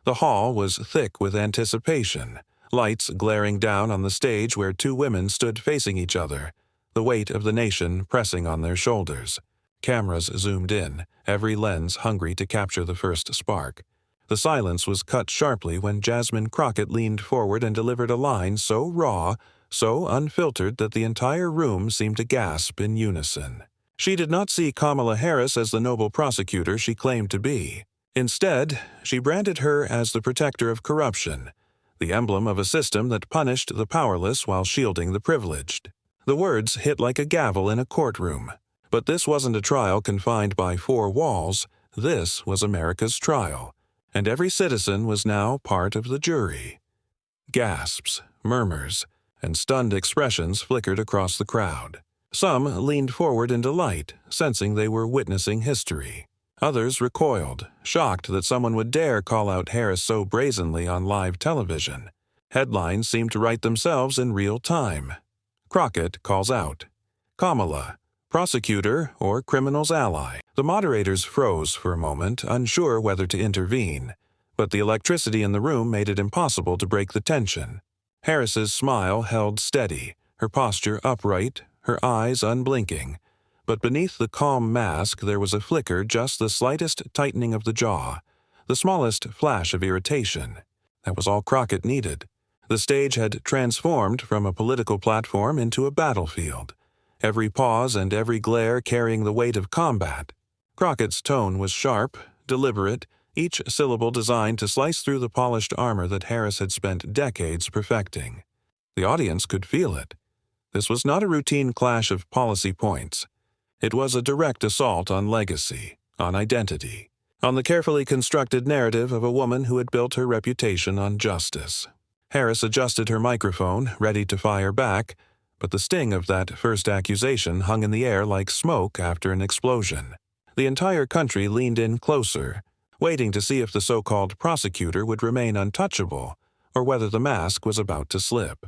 The hall was thick with anticipation, lights glaring down on the stage where two women stood facing each other, the weight of the nation pressing on their shoulders. Cameras zoomed in, every lens hungry to capture the first spark. The silence was cut sharply when Jasmine Crockett leaned forward and delivered a line so raw, so unfiltered that the entire room seemed to gasp in unison. She did not see Kamala Harris as the noble prosecutor she claimed to be. Instead, she branded her as the protector of corruption, the emblem of a system that punished the powerless while shielding the privileged. The words hit like a gavel in a courtroom. But this wasn't a trial confined by four walls. This was America's trial, and every citizen was now part of the jury. Gasps, murmurs, and stunned expressions flickered across the crowd. Some leaned forward in delight, sensing they were witnessing history. Others recoiled, shocked that someone would dare call out Harris so brazenly on live television. Headlines seemed to write themselves in real time. Crockett calls out, "Kamala, prosecutor or criminal's ally." The moderators froze for a moment, unsure whether to intervene, but the electricity in the room made it impossible to break the tension. Harris's smile held steady, her posture upright, her eyes unblinking. But beneath the calm mask there was a flicker, just the slightest tightening of the jaw, the smallest flash of irritation. That was all Crockett needed. The stage had transformed from a political platform into a battlefield, every pause and every glare carrying the weight of combat. Crockett's tone was sharp, deliberate, each syllable designed to slice through the polished armor that Harris had spent decades perfecting. The audience could feel it. This was not a routine clash of policy points. It was a direct assault on legacy, on identity, on the carefully constructed narrative of a woman who had built her reputation on justice. Harris adjusted her microphone, ready to fire back, but the sting of that first accusation hung in the air like smoke after an explosion. The entire country leaned in closer, waiting to see if the so-called prosecutor would remain untouchable or whether the mask was about to slip.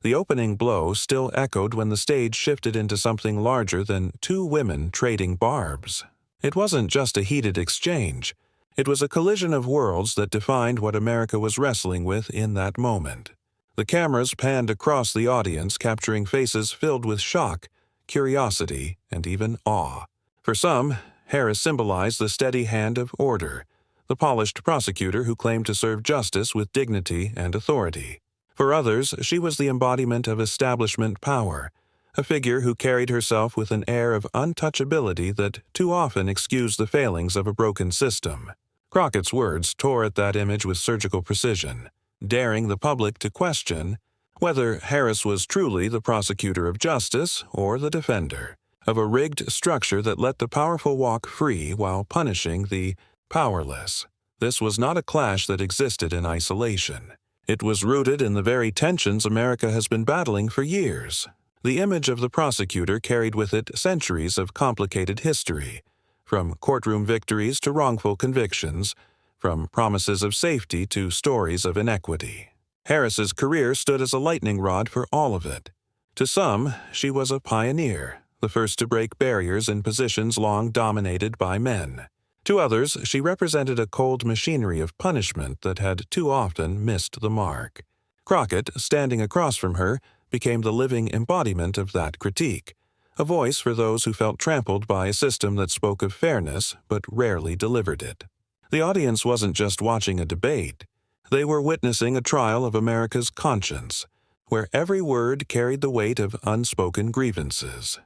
The opening blow still echoed when the stage shifted into something larger than two women trading barbs. It wasn't just a heated exchange. It was a collision of worlds that defined what America was wrestling with in that moment. The cameras panned across the audience, capturing faces filled with shock, curiosity, and even awe. For some, Harris symbolized the steady hand of order, the polished prosecutor who claimed to serve justice with dignity and authority. For others, she was the embodiment of establishment power, a figure who carried herself with an air of untouchability that too often excused the failings of a broken system. Crockett's words tore at that image with surgical precision, daring the public to question whether Harris was truly the prosecutor of justice or the defender of a rigged structure that let the powerful walk free while punishing the powerless. This was not a clash that existed in isolation. It was rooted in the very tensions America has been battling for years. The image of the prosecutor carried with it centuries of complicated history, from courtroom victories to wrongful convictions, from promises of safety to stories of inequity. Harris's career stood as a lightning rod for all of it. To some, she was a pioneer, the first to break barriers in positions long dominated by men. To others, she represented a cold machinery of punishment that had too often missed the mark. Crockett, standing across from her, became the living embodiment of that critique, a voice for those who felt trampled by a system that spoke of fairness but rarely delivered it. The audience wasn't just watching a debate. They were witnessing a trial of America's conscience, where every word carried the weight of unspoken grievances.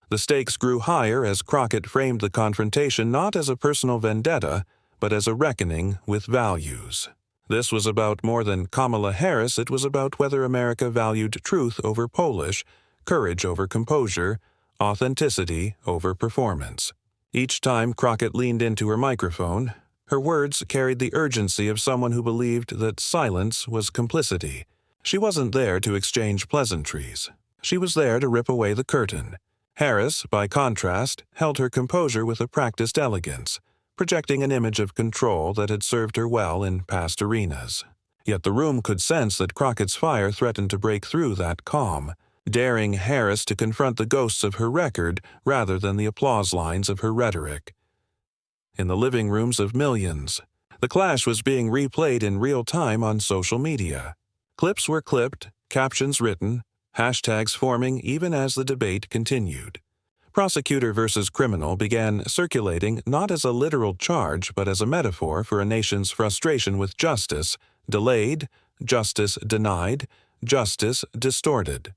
The stakes grew higher as Crockett framed the confrontation not as a personal vendetta, but as a reckoning with values. This was about more than Kamala Harris. It was about whether America valued truth over polish, courage over composure, authenticity over performance. Each time Crockett leaned into her microphone, her words carried the urgency of someone who believed that silence was complicity. She wasn't there to exchange pleasantries. She was there to rip away the curtain. Harris, by contrast, held her composure with a practiced elegance, projecting an image of control that had served her well in past arenas. Yet the room could sense that Crockett's fire threatened to break through that calm, daring Harris to confront the ghosts of her record rather than the applause lines of her rhetoric. In the living rooms of millions, The clash was being replayed in real time on social media. Clips were clipped, captions written, hashtags forming even as the debate continued. Prosecutor versus criminal began circulating not as a literal charge but as a metaphor for a nation's frustration with justice delayed, justice denied, justice distorted.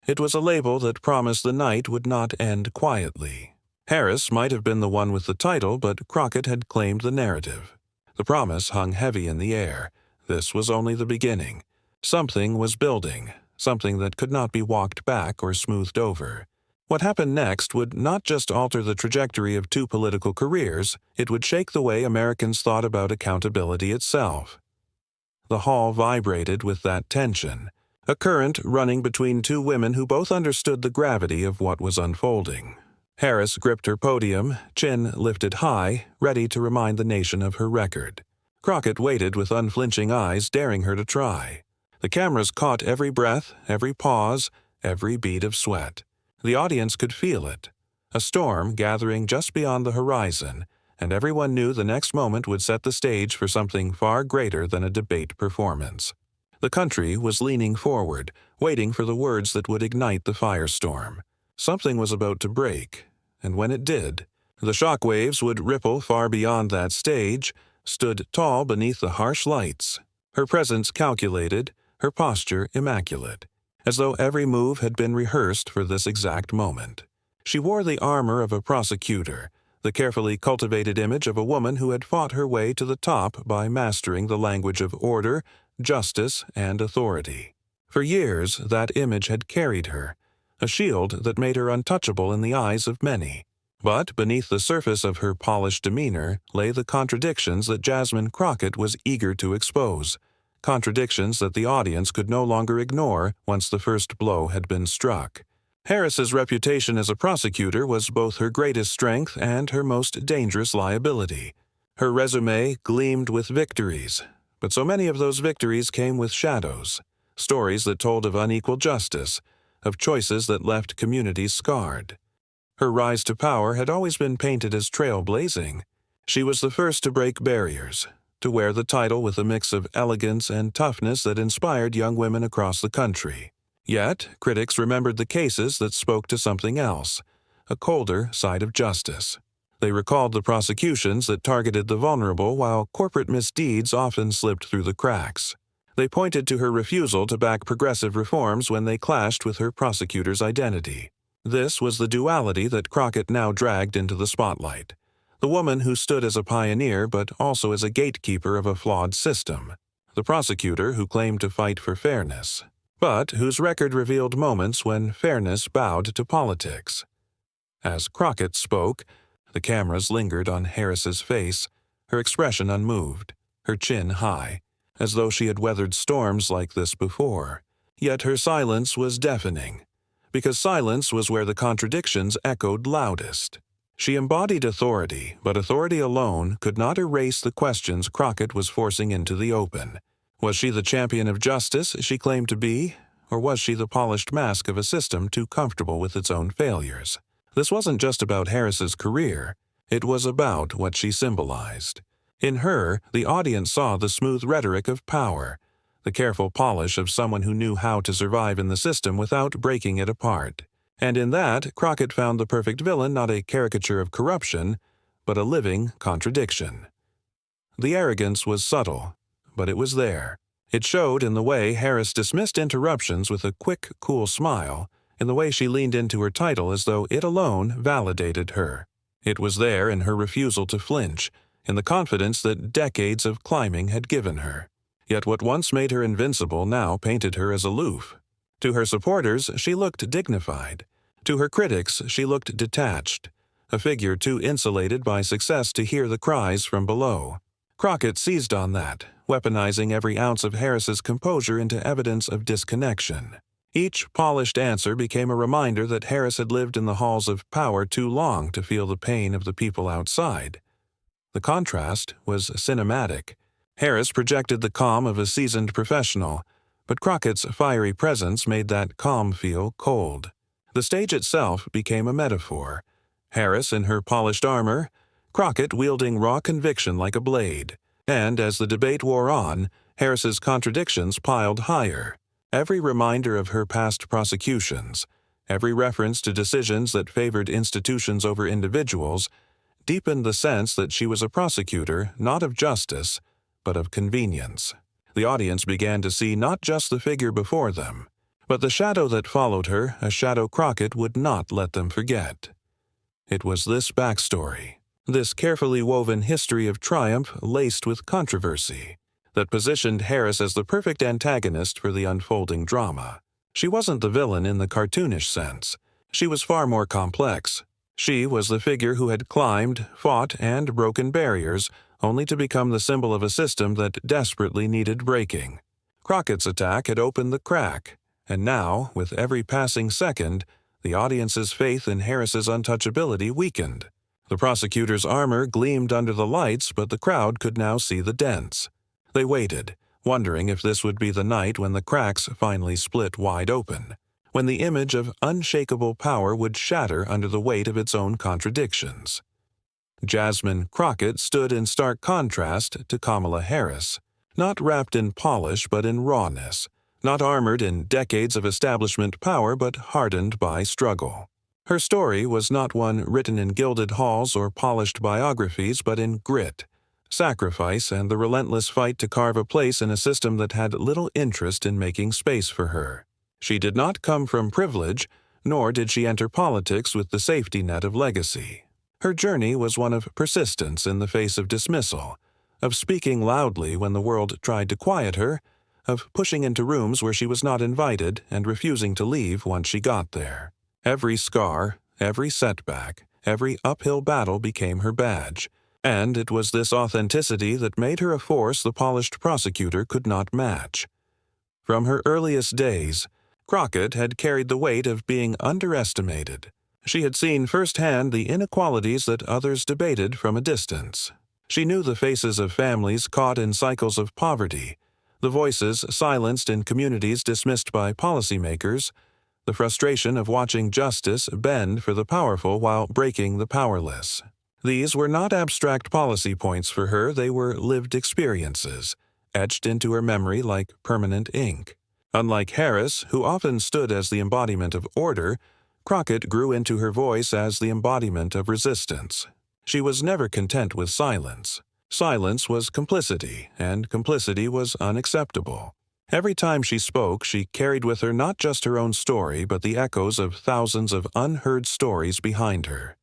It was a label that promised the night would not end quietly. Harris might have been the one with the title, but Crockett had claimed the narrative. The promise hung heavy in the air. This was only the beginning. Something was building, something that could not be walked back or smoothed over. What happened next would not just alter the trajectory of two political careers, it would shake the way Americans thought about accountability itself. The hall vibrated with that tension, a current running between two women who both understood the gravity of what was unfolding. Harris gripped her podium, chin lifted high, ready to remind the nation of her record. Crockett waited with unflinching eyes, daring her to try. The cameras caught every breath, every pause, every bead of sweat. The audience could feel it. A storm gathering just beyond the horizon, and everyone knew the next moment would set the stage for something far greater than a debate performance. The country was leaning forward, waiting for the words that would ignite the firestorm. Something was about to break, and when it did, the shockwaves would ripple far beyond that stage, stood tall beneath the harsh lights, her presence calculated, her posture immaculate, as though every move had been rehearsed for this exact moment. She wore the armor of a prosecutor, the carefully cultivated image of a woman who had fought her way to the top by mastering the language of order, justice, and authority. For years, that image had carried her, a shield that made her untouchable in the eyes of many. But beneath the surface of her polished demeanor lay the contradictions that Jasmine Crockett was eager to expose, contradictions that the audience could no longer ignore once the first blow had been struck. Harris's reputation as a prosecutor was both her greatest strength and her most dangerous liability. Her resume gleamed with victories, but so many of those victories came with shadows, stories that told of unequal justice, of choices that left communities scarred. Her rise to power had always been painted as trailblazing. She was the first to break barriers, to wear the title with a mix of elegance and toughness that inspired young women across the country. Yet, critics remembered the cases that spoke to something else, a colder side of justice. They recalled the prosecutions that targeted the vulnerable while corporate misdeeds often slipped through the cracks. They pointed to her refusal to back progressive reforms when they clashed with her prosecutor's identity. This was the duality that Crockett now dragged into the spotlight. The woman who stood as a pioneer but also as a gatekeeper of a flawed system. The prosecutor who claimed to fight for fairness, but whose record revealed moments when fairness bowed to politics. As Crockett spoke, the cameras lingered on Harris's face, her expression unmoved, her chin high, as though she had weathered storms like this before. Yet her silence was deafening, because silence was where the contradictions echoed loudest. She embodied authority, but authority alone could not erase the questions Crockett was forcing into the open. Was she the champion of justice she claimed to be, or was she the polished mask of a system too comfortable with its own failures? This wasn't just about Harris's career. It was about what she symbolized. In her, the audience saw the smooth rhetoric of power, the careful polish of someone who knew how to survive in the system without breaking it apart. And in that, Crockett found the perfect villain not a caricature of corruption, but a living contradiction. The arrogance was subtle, but it was there. It showed in the way Harris dismissed interruptions with a quick, cool smile, in the way she leaned into her title as though it alone validated her. It was there in her refusal to flinch, in the confidence that decades of climbing had given her. Yet what once made her invincible now painted her as aloof. To her supporters, she looked dignified. To her critics, she looked detached, a figure too insulated by success to hear the cries from below. Crockett seized on that, weaponizing every ounce of Harris's composure into evidence of disconnection. Each polished answer became a reminder that Harris had lived in the halls of power too long to feel the pain of the people outside. The contrast was cinematic. Harris projected the calm of a seasoned professional, but Crockett's fiery presence made that calm feel cold. The stage itself became a metaphor. Harris in her polished armor, Crockett wielding raw conviction like a blade. And as the debate wore on, Harris's contradictions piled higher. Every reminder of her past prosecutions, every reference to decisions that favored institutions over individuals, deepened the sense that she was a prosecutor not of justice, but of convenience. The audience began to see not just the figure before them, but the shadow that followed her, a shadow Crockett would not let them forget. It was this backstory, this carefully woven history of triumph laced with controversy, that positioned Harris as the perfect antagonist for the unfolding drama. She wasn't the villain in the cartoonish sense. She was far more complex. She was the figure who had climbed, fought, and broken barriers, only to become the symbol of a system that desperately needed breaking. Crockett's attack had opened the crack, and now, with every passing second, the audience's faith in Harris's untouchability weakened. The prosecutor's armor gleamed under the lights, but the crowd could now see the dents. They waited, wondering if this would be the night when the cracks finally split wide open, when the image of unshakable power would shatter under the weight of its own contradictions. Jasmine Crockett stood in stark contrast to Kamala Harris, not wrapped in polish but in rawness, not armored in decades of establishment power but hardened by struggle. Her story was not one written in gilded halls or polished biographies but in grit, sacrifice, and the relentless fight to carve a place in a system that had little interest in making space for her. She did not come from privilege, nor did she enter politics with the safety net of legacy. Her journey was one of persistence in the face of dismissal, of speaking loudly when the world tried to quiet her, of pushing into rooms where she was not invited and refusing to leave once she got there. Every scar, every setback, every uphill battle became her badge, and it was this authenticity that made her a force the polished prosecutor could not match. From her earliest days, Crockett had carried the weight of being underestimated. She had seen firsthand the inequalities that others debated from a distance. She knew the faces of families caught in cycles of poverty, the voices silenced in communities dismissed by policymakers, the frustration of watching justice bend for the powerful while breaking the powerless. These were not abstract policy points for her, they were lived experiences, etched into her memory like permanent ink. Unlike Harris, who often stood as the embodiment of order, Crockett grew into her voice as the embodiment of resistance. She was never content with silence. Silence was complicity, and complicity was unacceptable. Every time she spoke, she carried with her not just her own story, but the echoes of thousands of unheard stories behind her.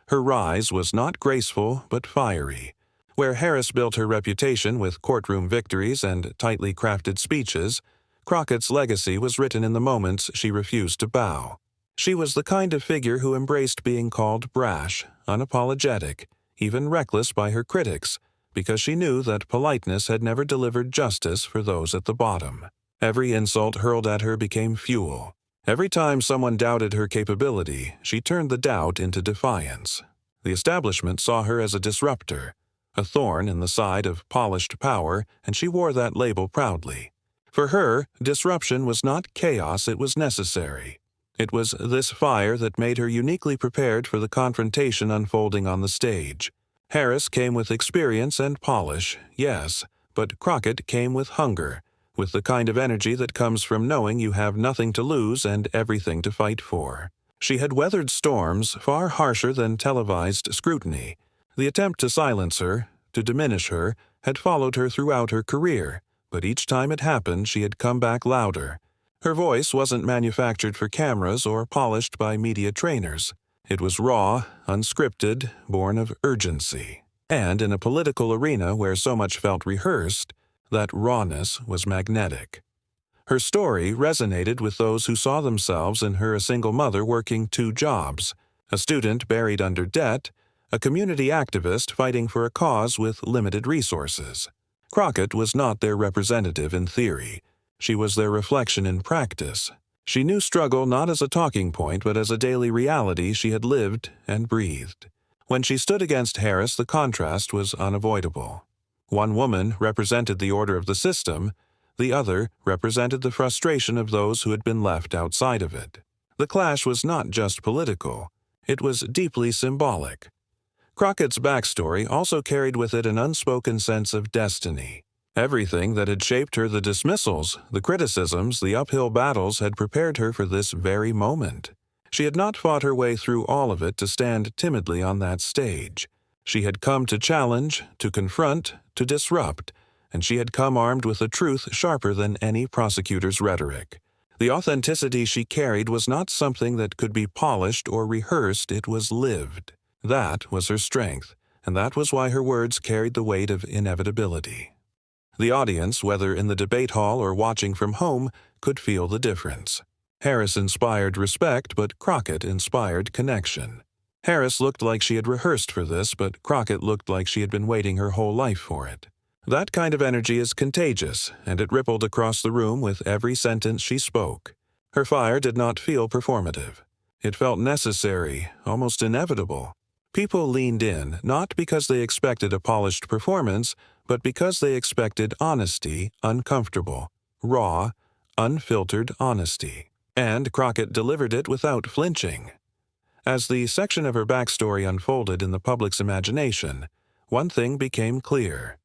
Her rise was not graceful, but fiery. Where Harris built her reputation with courtroom victories and tightly crafted speeches, Crockett's legacy was written in the moments she refused to bow. She was the kind of figure who embraced being called brash, unapologetic, even reckless by her critics, because she knew that politeness had never delivered justice for those at the bottom. Every insult hurled at her became fuel. Every time someone doubted her capability, she turned the doubt into defiance. The establishment saw her as a disruptor, a thorn in the side of polished power, and she wore that label proudly. For her, disruption was not chaos, it was necessary. It was this fire that made her uniquely prepared for the confrontation unfolding on the stage. Harris came with experience and polish, yes, but Crockett came with hunger, with the kind of energy that comes from knowing you have nothing to lose and everything to fight for. She had weathered storms far harsher than televised scrutiny. The attempt to silence her, to diminish her, had followed her throughout her career, but each time it happened she had come back louder. Her voice wasn't manufactured for cameras or polished by media trainers. It was raw, unscripted, born of urgency. And in a political arena where so much felt rehearsed, that rawness was magnetic. Her story resonated with those who saw themselves in her a single mother working 2 jobs, a student buried under debt, a community activist fighting for a cause with limited resources. Crockett was not their representative in theory. She was their reflection in practice. She knew struggle not as a talking point but as a daily reality she had lived and breathed. When she stood against Harris, the contrast was unavoidable. One woman represented the order of the system, the other represented the frustration of those who had been left outside of it. The clash was not just political, it was deeply symbolic. Crockett's backstory also carried with it an unspoken sense of destiny. Everything that had shaped her, the dismissals, the criticisms, the uphill battles, had prepared her for this very moment. She had not fought her way through all of it to stand timidly on that stage. She had come to challenge, to confront, to disrupt, and she had come armed with a truth sharper than any prosecutor's rhetoric. The authenticity she carried was not something that could be polished or rehearsed, it was lived. That was her strength, and that was why her words carried the weight of inevitability. The audience, whether in the debate hall or watching from home, could feel the difference. Harris inspired respect, but Crockett inspired connection. Harris looked like she had rehearsed for this, but Crockett looked like she had been waiting her whole life for it. That kind of energy is contagious, and it rippled across the room with every sentence she spoke. Her fire did not feel performative. It felt necessary, almost inevitable. People leaned in, not because they expected a polished performance, but because they expected honesty, uncomfortable, raw, unfiltered honesty. And Crockett delivered it without flinching. As the section of her backstory unfolded in the public's imagination, one thing became clear.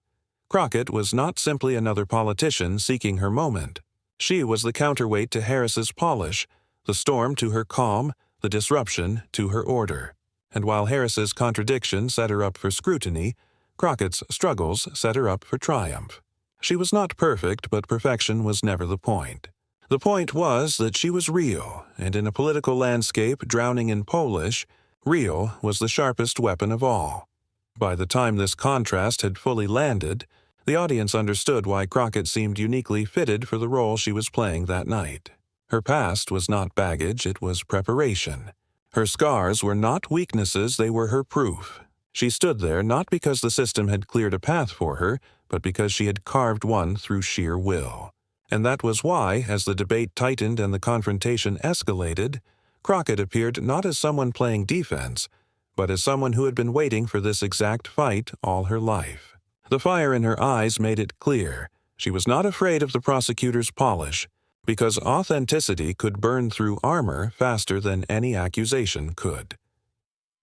Crockett was not simply another politician seeking her moment. She was the counterweight to Harris's polish, the storm to her calm, the disruption to her order. And while Harris's contradiction set her up for scrutiny, Crockett's struggles set her up for triumph. She was not perfect, but perfection was never the point. The point was that she was real, and in a political landscape drowning in Polish, real was the sharpest weapon of all. By the time this contrast had fully landed, the audience understood why Crockett seemed uniquely fitted for the role she was playing that night. Her past was not baggage, it was preparation. Her scars were not weaknesses, they were her proof. She stood there not because the system had cleared a path for her, but because she had carved one through sheer will. And that was why, as the debate tightened and the confrontation escalated, Crockett appeared not as someone playing defense, but as someone who had been waiting for this exact fight all her life. The fire in her eyes made it clear. She was not afraid of the prosecutor's polish, because authenticity could burn through armor faster than any accusation could.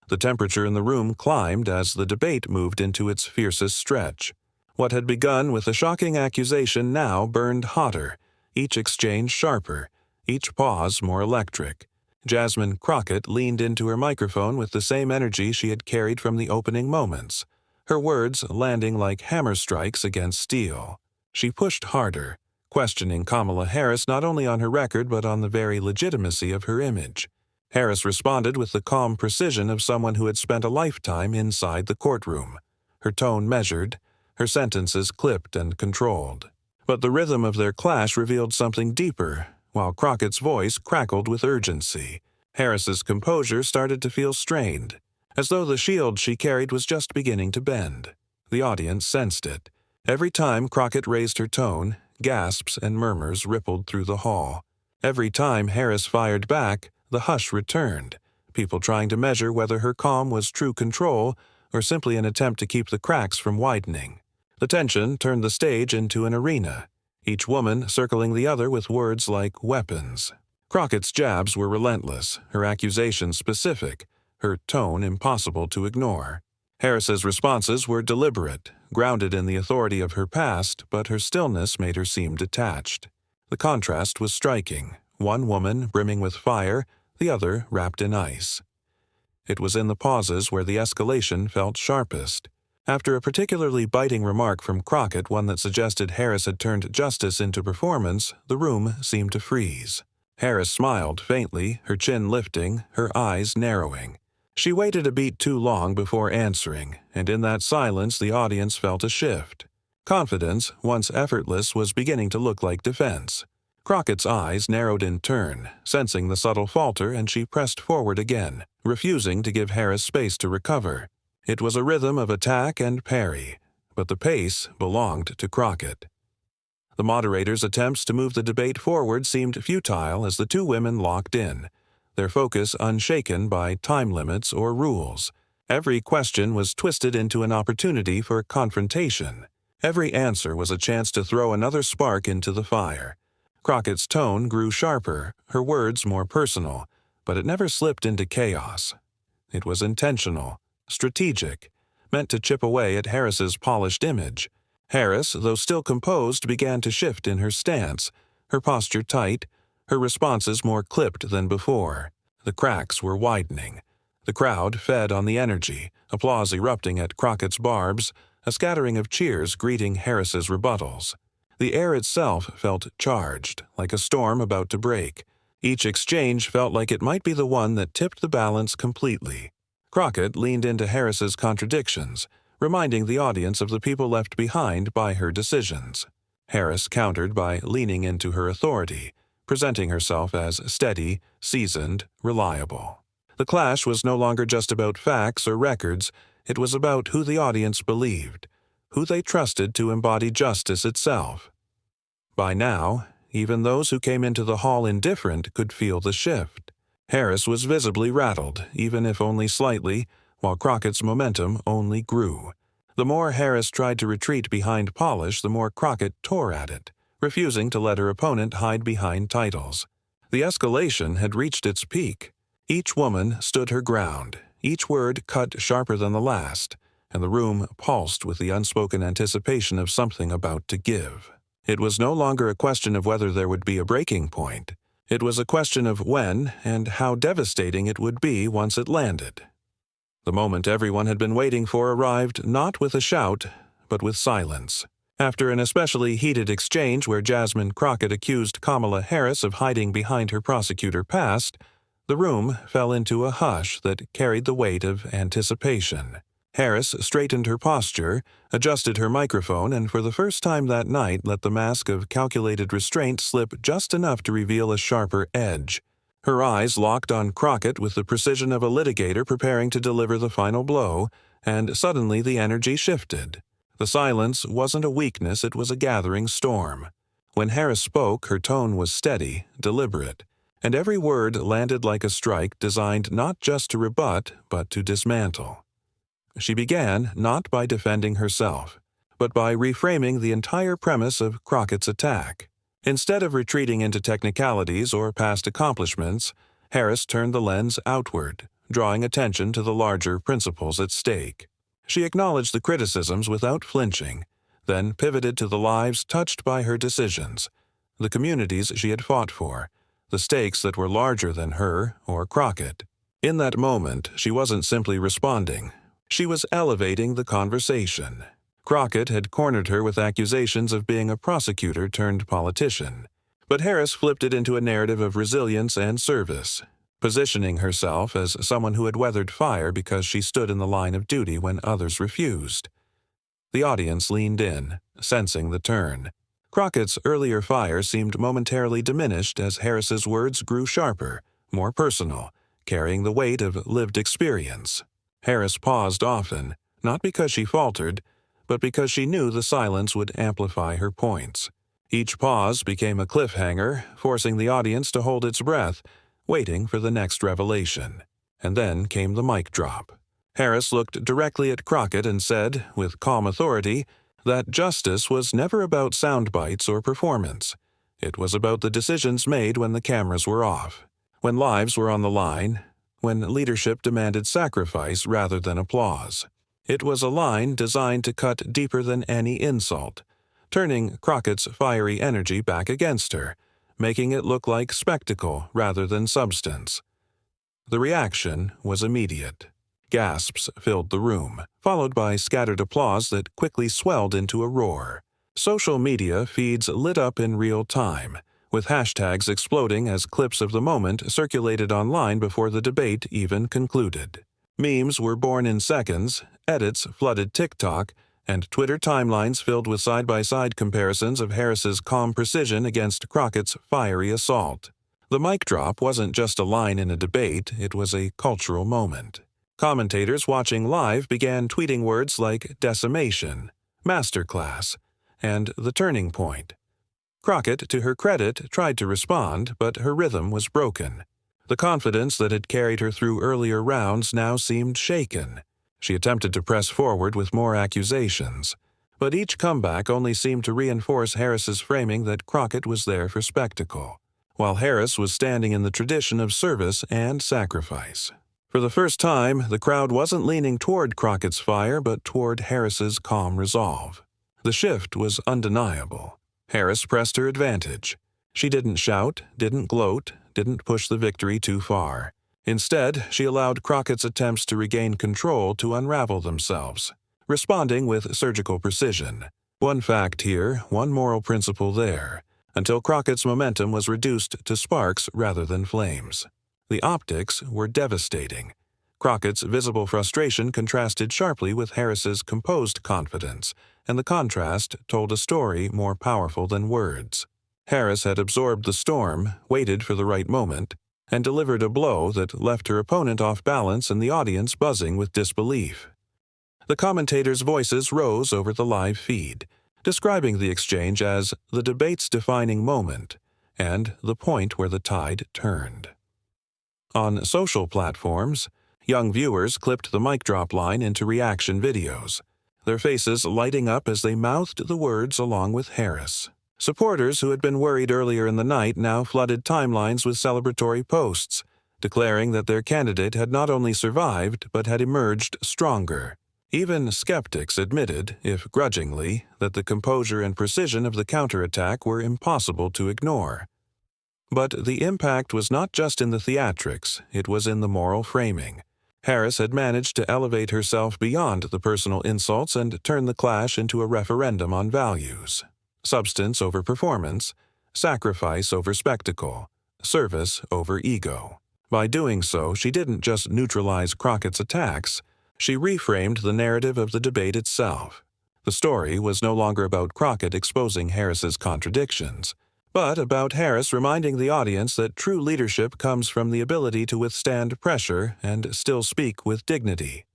The temperature in the room climbed as the debate moved into its fiercest stretch. What had begun with a shocking accusation now burned hotter, each exchange sharper, each pause more electric. Jasmine Crockett leaned into her microphone with the same energy she had carried from the opening moments, her words landing like hammer strikes against steel. She pushed harder, questioning Kamala Harris not only on her record but on the very legitimacy of her image. Harris responded with the calm precision of someone who had spent a lifetime inside the courtroom, her tone measured, her sentences clipped and controlled. But the rhythm of their clash revealed something deeper, while Crockett's voice crackled with urgency. Harris's composure started to feel strained, as though the shield she carried was just beginning to bend. The audience sensed it. Every time Crockett raised her tone, gasps and murmurs rippled through the hall. Every time Harris fired back, the hush returned, people trying to measure whether her calm was true control or simply an attempt to keep the cracks from widening. The tension turned the stage into an arena, each woman circling the other with words like weapons. Crockett's jabs were relentless, her accusations specific, her tone impossible to ignore. Harris's responses were deliberate, grounded in the authority of her past, but her stillness made her seem detached. The contrast was striking, one woman brimming with fire, the other wrapped in ice. It was in the pauses where the escalation felt sharpest. After a particularly biting remark from Crockett, one that suggested Harris had turned justice into performance, the room seemed to freeze. Harris smiled faintly, her chin lifting, her eyes narrowing. She waited a beat too long before answering, and in that silence the audience felt a shift. Confidence, once effortless, was beginning to look like defense. Crockett's eyes narrowed in turn, sensing the subtle falter, and she pressed forward again, refusing to give Harris space to recover. It was a rhythm of attack and parry, but the pace belonged to Crockett. The moderator's attempts to move the debate forward seemed futile as the two women locked in, their focus unshaken by time limits or rules. Every question was twisted into an opportunity for confrontation. Every answer was a chance to throw another spark into the fire. Crockett's tone grew sharper, her words more personal, but it never slipped into chaos. It was intentional, strategic, meant to chip away at Harris's polished image. Harris, though still composed, began to shift in her stance, her posture tight, her responses more clipped than before. The cracks were widening. The crowd fed on the energy, applause erupting at Crockett's barbs, a scattering of cheers greeting Harris's rebuttals. The air itself felt charged, like a storm about to break. Each exchange felt like it might be the one that tipped the balance completely. Crockett leaned into Harris's contradictions, reminding the audience of the people left behind by her decisions. Harris countered by leaning into her authority, presenting herself as steady, seasoned, reliable. The clash was no longer just about facts or records, it was about who the audience believed, who they trusted to embody justice itself. By now, even those who came into the hall indifferent could feel the shift. Harris was visibly rattled, even if only slightly, while Crockett's momentum only grew. The more Harris tried to retreat behind polish, the more Crockett tore at it, refusing to let her opponent hide behind titles. The escalation had reached its peak. Each woman stood her ground, each word cut sharper than the last, and the room pulsed with the unspoken anticipation of something about to give. It was no longer a question of whether there would be a breaking point. It was a question of when and how devastating it would be once it landed. The moment everyone had been waiting for arrived not with a shout, but with silence. After an especially heated exchange where Jasmine Crockett accused Kamala Harris of hiding behind her prosecutor past, the room fell into a hush that carried the weight of anticipation. Harris straightened her posture, adjusted her microphone, and for the first time that night let the mask of calculated restraint slip just enough to reveal a sharper edge. Her eyes locked on Crockett with the precision of a litigator preparing to deliver the final blow, and suddenly the energy shifted. The silence wasn't a weakness, it was a gathering storm. When Harris spoke, her tone was steady, deliberate, and every word landed like a strike designed not just to rebut, but to dismantle. She began not by defending herself, but by reframing the entire premise of Crockett's attack. Instead of retreating into technicalities or past accomplishments, Harris turned the lens outward, drawing attention to the larger principles at stake. She acknowledged the criticisms without flinching, then pivoted to the lives touched by her decisions, the communities she had fought for, the stakes that were larger than her or Crockett. In that moment, she wasn't simply responding. She was elevating the conversation. Crockett had cornered her with accusations of being a prosecutor turned politician, but Harris flipped it into a narrative of resilience and service, positioning herself as someone who had weathered fire because she stood in the line of duty when others refused. The audience leaned in, sensing the turn. Crockett's earlier fire seemed momentarily diminished as Harris's words grew sharper, more personal, carrying the weight of lived experience. Harris paused often, not because she faltered, but because she knew the silence would amplify her points. Each pause became a cliffhanger, forcing the audience to hold its breath, waiting for the next revelation. And then came the mic drop. Harris looked directly at Crockett and said, with calm authority, that justice was never about sound bites or performance. It was about the decisions made when the cameras were off, when lives were on the line, when leadership demanded sacrifice rather than applause. It was a line designed to cut deeper than any insult, turning Crockett's fiery energy back against her, making it look like spectacle rather than substance. The reaction was immediate. Gasps filled the room, followed by scattered applause that quickly swelled into a roar. Social media feeds lit up in real time, with hashtags exploding as clips of the moment circulated online before the debate even concluded. Memes were born in seconds, edits flooded TikTok, and Twitter timelines filled with side-by-side comparisons of Harris's calm precision against Crockett's fiery assault. The mic drop wasn't just a line in a debate, it was a cultural moment. Commentators watching live began tweeting words like decimation, masterclass, and the turning point. Crockett, to her credit, tried to respond, but her rhythm was broken. The confidence that had carried her through earlier rounds now seemed shaken. She attempted to press forward with more accusations, but each comeback only seemed to reinforce Harris's framing that Crockett was there for spectacle, while Harris was standing in the tradition of service and sacrifice. For the first time, the crowd wasn't leaning toward Crockett's fire but toward Harris's calm resolve. The shift was undeniable. Harris pressed her advantage. She didn't shout, didn't gloat, didn't push the victory too far. Instead, she allowed Crockett's attempts to regain control to unravel themselves, responding with surgical precision. One fact here, one moral principle there, until Crockett's momentum was reduced to sparks rather than flames. The optics were devastating. Crockett's visible frustration contrasted sharply with Harris's composed confidence, and the contrast told a story more powerful than words. Harris had absorbed the storm, waited for the right moment, and delivered a blow that left her opponent off balance and the audience buzzing with disbelief. The commentators' voices rose over the live feed, describing the exchange as the debate's defining moment and the point where the tide turned. On social platforms, young viewers clipped the mic drop line into reaction videos, their faces lighting up as they mouthed the words along with Harris. Supporters who had been worried earlier in the night now flooded timelines with celebratory posts, declaring that their candidate had not only survived but had emerged stronger. Even skeptics admitted, if grudgingly, that the composure and precision of the counterattack were impossible to ignore. But the impact was not just in the theatrics, it was in the moral framing. Harris had managed to elevate herself beyond the personal insults and turn the clash into a referendum on values. Substance over performance, sacrifice over spectacle, service over ego. By doing so, she didn't just neutralize Crockett's attacks, she reframed the narrative of the debate itself. The story was no longer about Crockett exposing Harris's contradictions, but about Harris reminding the audience that true leadership comes from the ability to withstand pressure and still speak with dignity.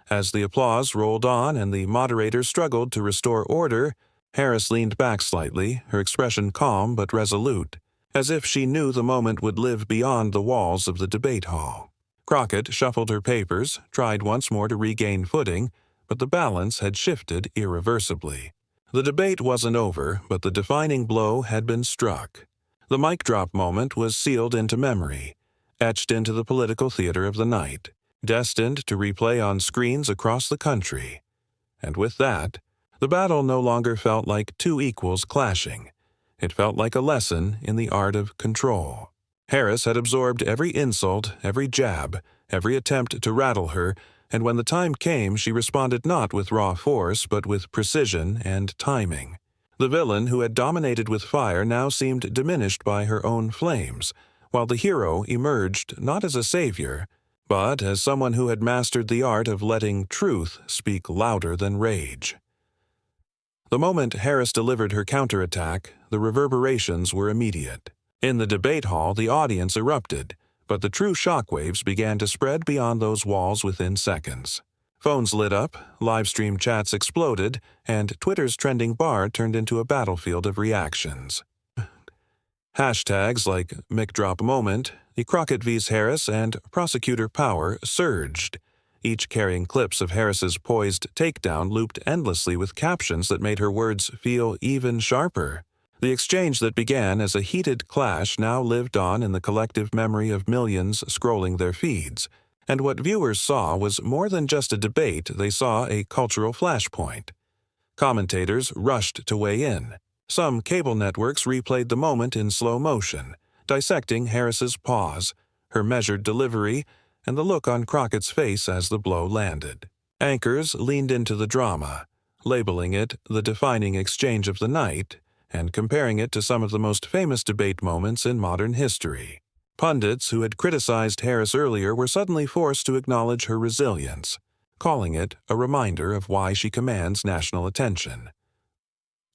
As the applause rolled on and the moderator struggled to restore order, Harris leaned back slightly, her expression calm but resolute, as if she knew the moment would live beyond the walls of the debate hall. Crockett shuffled her papers, tried once more to regain footing, but the balance had shifted irreversibly. The debate wasn't over, but the defining blow had been struck. The mic drop moment was sealed into memory, etched into the political theater of the night, destined to replay on screens across the country. And with that, the battle no longer felt like two equals clashing. It felt like a lesson in the art of control. Harris had absorbed every insult, every jab, every attempt to rattle her, and when the time came, she responded not with raw force, but with precision and timing. The villain who had dominated with fire now seemed diminished by her own flames, while the hero emerged not as a savior, but as someone who had mastered the art of letting truth speak louder than rage. The moment Harris delivered her counterattack, the reverberations were immediate. In the debate hall, the audience erupted, but the true shockwaves began to spread beyond those walls within seconds. Phones lit up, live-stream chats exploded, and Twitter's trending bar turned into a battlefield of reactions. Hashtags like McDropMoment, the Crockett vs. Harris, and Prosecutor Power surged, each carrying clips of Harris's poised takedown looped endlessly with captions that made her words feel even sharper. The exchange that began as a heated clash now lived on in the collective memory of millions scrolling their feeds, and what viewers saw was more than just a debate, they saw a cultural flashpoint. Commentators rushed to weigh in. Some cable networks replayed the moment in slow motion, dissecting Harris's pause, her measured delivery, and the look on Crockett's face as the blow landed. Anchors leaned into the drama, labeling it the defining exchange of the night, and comparing it to some of the most famous debate moments in modern history. Pundits who had criticized Harris earlier were suddenly forced to acknowledge her resilience, calling it a reminder of why she commands national attention.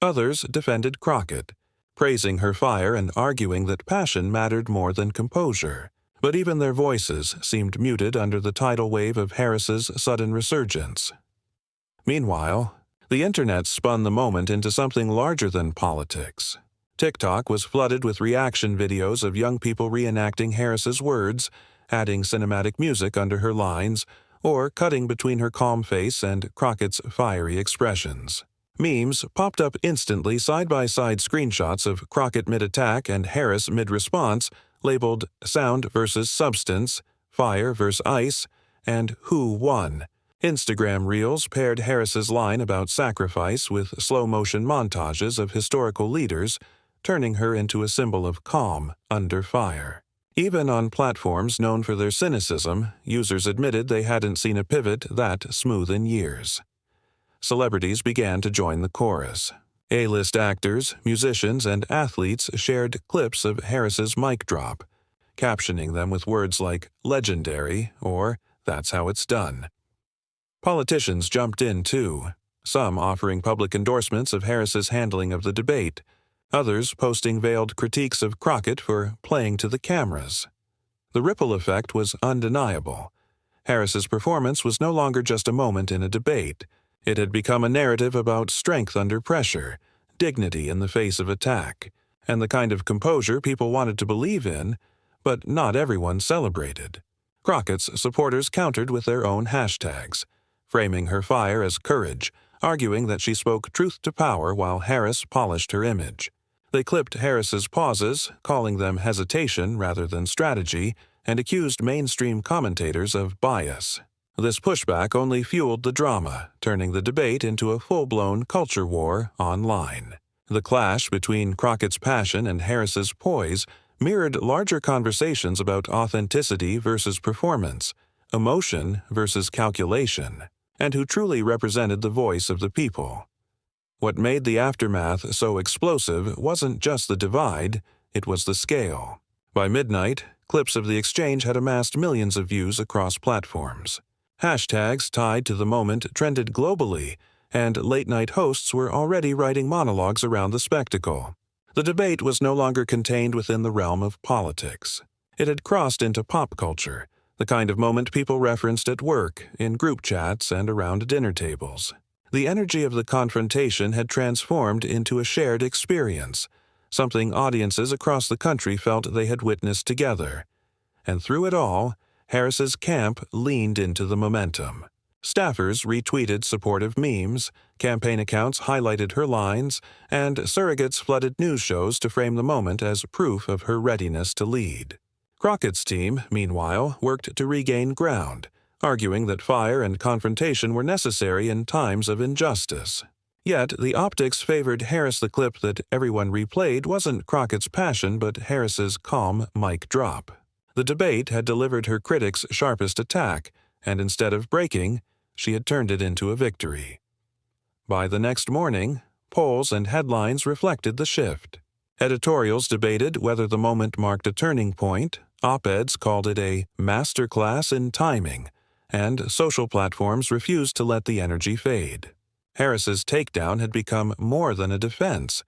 Others defended Crockett, praising her fire and arguing that passion mattered more than composure, but even their voices seemed muted under the tidal wave of Harris's sudden resurgence. Meanwhile, the internet spun the moment into something larger than politics. TikTok was flooded with reaction videos of young people reenacting Harris's words, adding cinematic music under her lines, or cutting between her calm face and Crockett's fiery expressions. Memes popped up instantly, side-by-side screenshots of Crockett mid-attack and Harris mid-response, labeled sound versus substance, fire versus ice, and who won. Instagram Reels paired Harris's line about sacrifice with slow-motion montages of historical leaders, turning her into a symbol of calm under fire. Even on platforms known for their cynicism, users admitted they hadn't seen a pivot that smooth in years. Celebrities began to join the chorus. A-list actors, musicians, and athletes shared clips of Harris's mic drop, captioning them with words like legendary or that's how it's done. Politicians jumped in too, some offering public endorsements of Harris's handling of the debate, others posting veiled critiques of Crockett for playing to the cameras. The ripple effect was undeniable. Harris's performance was no longer just a moment in a debate. It had become a narrative about strength under pressure, dignity in the face of attack, and the kind of composure people wanted to believe in, but not everyone celebrated. Crockett's supporters countered with their own hashtags, framing her fire as courage, arguing that she spoke truth to power while Harris polished her image. They clipped Harris's pauses, calling them hesitation rather than strategy, and accused mainstream commentators of bias. This pushback only fueled the drama, turning the debate into a full-blown culture war online. The clash between Crockett's passion and Harris's poise mirrored larger conversations about authenticity versus performance, emotion versus calculation, and who truly represented the voice of the people. What made the aftermath so explosive wasn't just the divide, it was the scale. By midnight, clips of the exchange had amassed millions of views across platforms. Hashtags tied to the moment trended globally, and late-night hosts were already writing monologues around the spectacle. The debate was no longer contained within the realm of politics. It had crossed into pop culture, the kind of moment people referenced at work, in group chats, and around dinner tables. The energy of the confrontation had transformed into a shared experience, something audiences across the country felt they had witnessed together. And through it all, Harris's camp leaned into the momentum. Staffers retweeted supportive memes, campaign accounts highlighted her lines, and surrogates flooded news shows to frame the moment as proof of her readiness to lead. Crockett's team, meanwhile, worked to regain ground, arguing that fire and confrontation were necessary in times of injustice. Yet, the optics favored Harris. The clip that everyone replayed wasn't Crockett's passion but Harris's calm mic drop. The debate had delivered her critics' sharpest attack, and instead of breaking, she had turned it into a victory. By the next morning, polls and headlines reflected the shift. Editorials debated whether the moment marked a turning point, op-eds called it a masterclass in timing, and social platforms refused to let the energy fade. Harris's takedown had become more than a defense.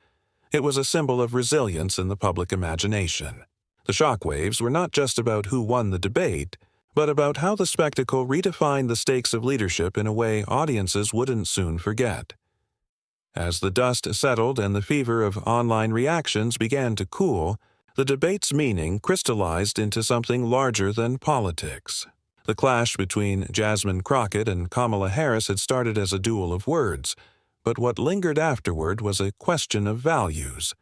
It was a symbol of resilience in the public imagination. The shockwaves were not just about who won the debate, but about how the spectacle redefined the stakes of leadership in a way audiences wouldn't soon forget. As the dust settled and the fever of online reactions began to cool, the debate's meaning crystallized into something larger than politics. The clash between Jasmine Crockett and Kamala Harris had started as a duel of words, but what lingered afterward was a question of values.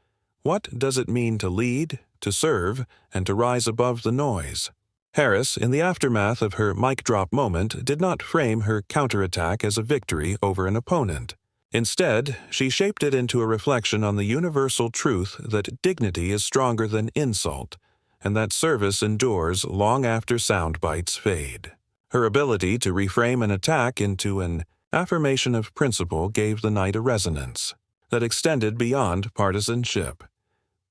What does it mean to lead, to serve, and to rise above the noise? Harris, in the aftermath of her mic drop moment, did not frame her counterattack as a victory over an opponent. Instead, she shaped it into a reflection on the universal truth that dignity is stronger than insult, and that service endures long after sound bites fade. Her ability to reframe an attack into an affirmation of principle gave the night a resonance that extended beyond partisanship.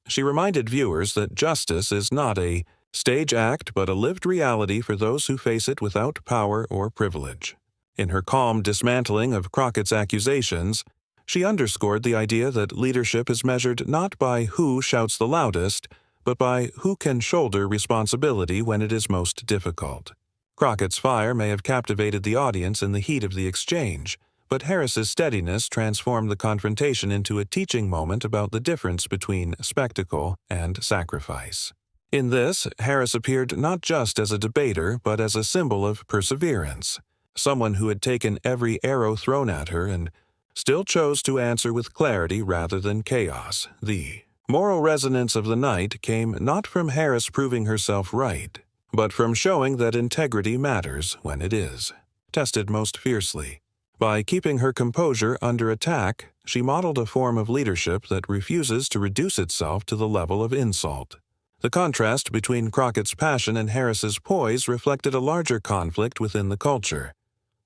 She reminded viewers that justice is not a stage act but a lived reality for those who face it without power or privilege. In her calm dismantling of Crockett's accusations, she underscored the idea that leadership is measured not by who shouts the loudest, but by who can shoulder responsibility when it is most difficult. Crockett's fire may have captivated the audience in the heat of the exchange, but Harris's steadiness transformed the confrontation into a teaching moment about the difference between spectacle and sacrifice. In this, Harris appeared not just as a debater, but as a symbol of perseverance, someone who had taken every arrow thrown at her and still chose to answer with clarity rather than chaos. The moral resonance of the night came not from Harris proving herself right, but from showing that integrity matters when it is tested most fiercely. By keeping her composure under attack, she modeled a form of leadership that refuses to reduce itself to the level of insult. The contrast between Crockett's passion and Harris's poise reflected a larger conflict within the culture.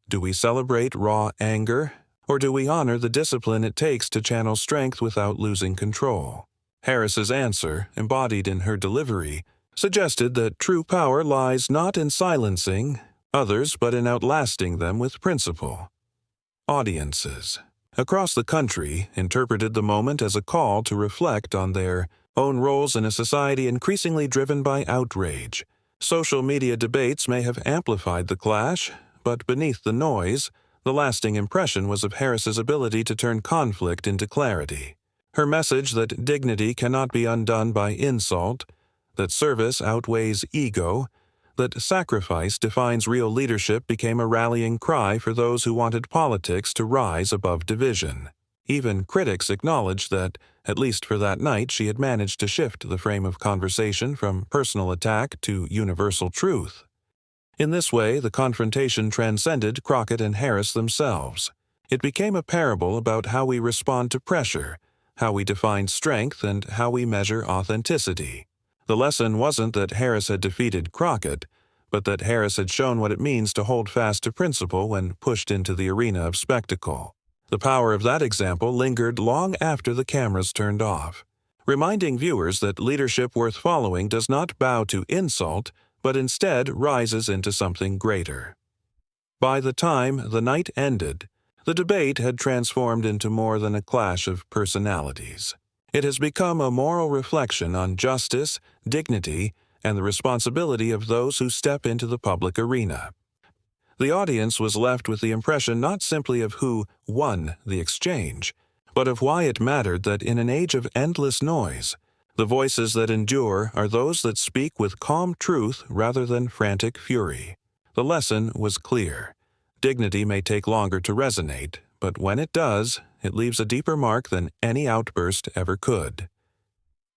Do we celebrate raw anger, or do we honor the discipline it takes to channel strength without losing control? Harris's answer, embodied in her delivery, suggested that true power lies not in silencing others but in outlasting them with principle. Audiences across the country interpreted the moment as a call to reflect on their own roles in a society increasingly driven by outrage. Social media debates may have amplified the clash, but beneath the noise, the lasting impression was of Harris's ability to turn conflict into clarity. Her message that dignity cannot be undone by insult, that service outweighs ego, that sacrifice defines real leadership became a rallying cry for those who wanted politics to rise above division. Even critics acknowledged that, at least for that night, she had managed to shift the frame of conversation from personal attack to universal truth. In this way, the confrontation transcended Crockett and Harris themselves. It became a parable about how we respond to pressure, how we define strength, and how we measure authenticity. The lesson wasn't that Harris had defeated Crockett, but that Harris had shown what it means to hold fast to principle when pushed into the arena of spectacle. The power of that example lingered long after the cameras turned off, reminding viewers that leadership worth following does not bow to insult, but instead rises into something greater. By the time the night ended, the debate had transformed into more than a clash of personalities. It has become a moral reflection on justice, dignity, and the responsibility of those who step into the public arena. The audience was left with the impression not simply of who won the exchange, but of why it mattered that in an age of endless noise, the voices that endure are those that speak with calm truth rather than frantic fury. The lesson was clear. Dignity may take longer to resonate, but when it does, it leaves a deeper mark than any outburst ever could.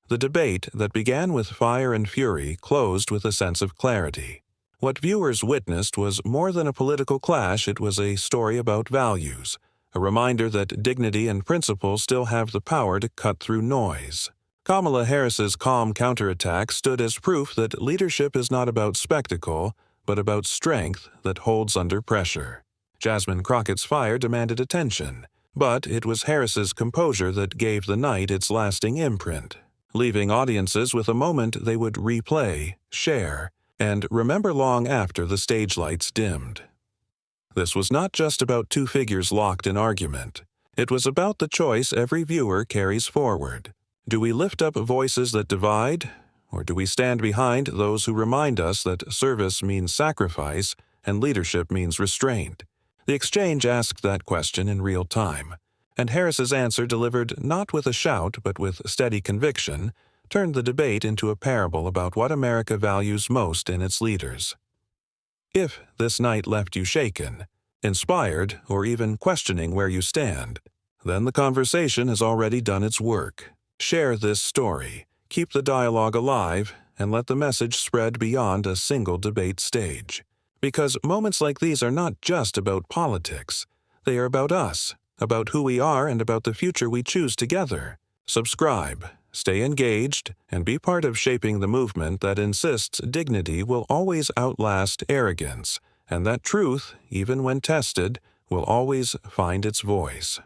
The debate that began with fire and fury closed with a sense of clarity. What viewers witnessed was more than a political clash, it was a story about values, a reminder that dignity and principle still have the power to cut through noise. Kamala Harris's calm counterattack stood as proof that leadership is not about spectacle, but about strength that holds under pressure. Jasmine Crockett's fire demanded attention, but it was Harris's composure that gave the night its lasting imprint, leaving audiences with a moment they would replay, share, and remember long after the stage lights dimmed. This was not just about two figures locked in argument. It was about the choice every viewer carries forward. Do we lift up voices that divide, or do we stand behind those who remind us that service means sacrifice and leadership means restraint? The exchange asked that question in real time, and Harris's answer, delivered not with a shout but with steady conviction, turned the debate into a parable about what America values most in its leaders. If this night left you shaken, inspired, or even questioning where you stand, then the conversation has already done its work. Share this story, keep the dialogue alive, and let the message spread beyond a single debate stage. Because moments like these are not just about politics. They are about us, about who we are, and about the future we choose together. Subscribe, stay engaged, and be part of shaping the movement that insists dignity will always outlast arrogance, and that truth, even when tested, will always find its voice.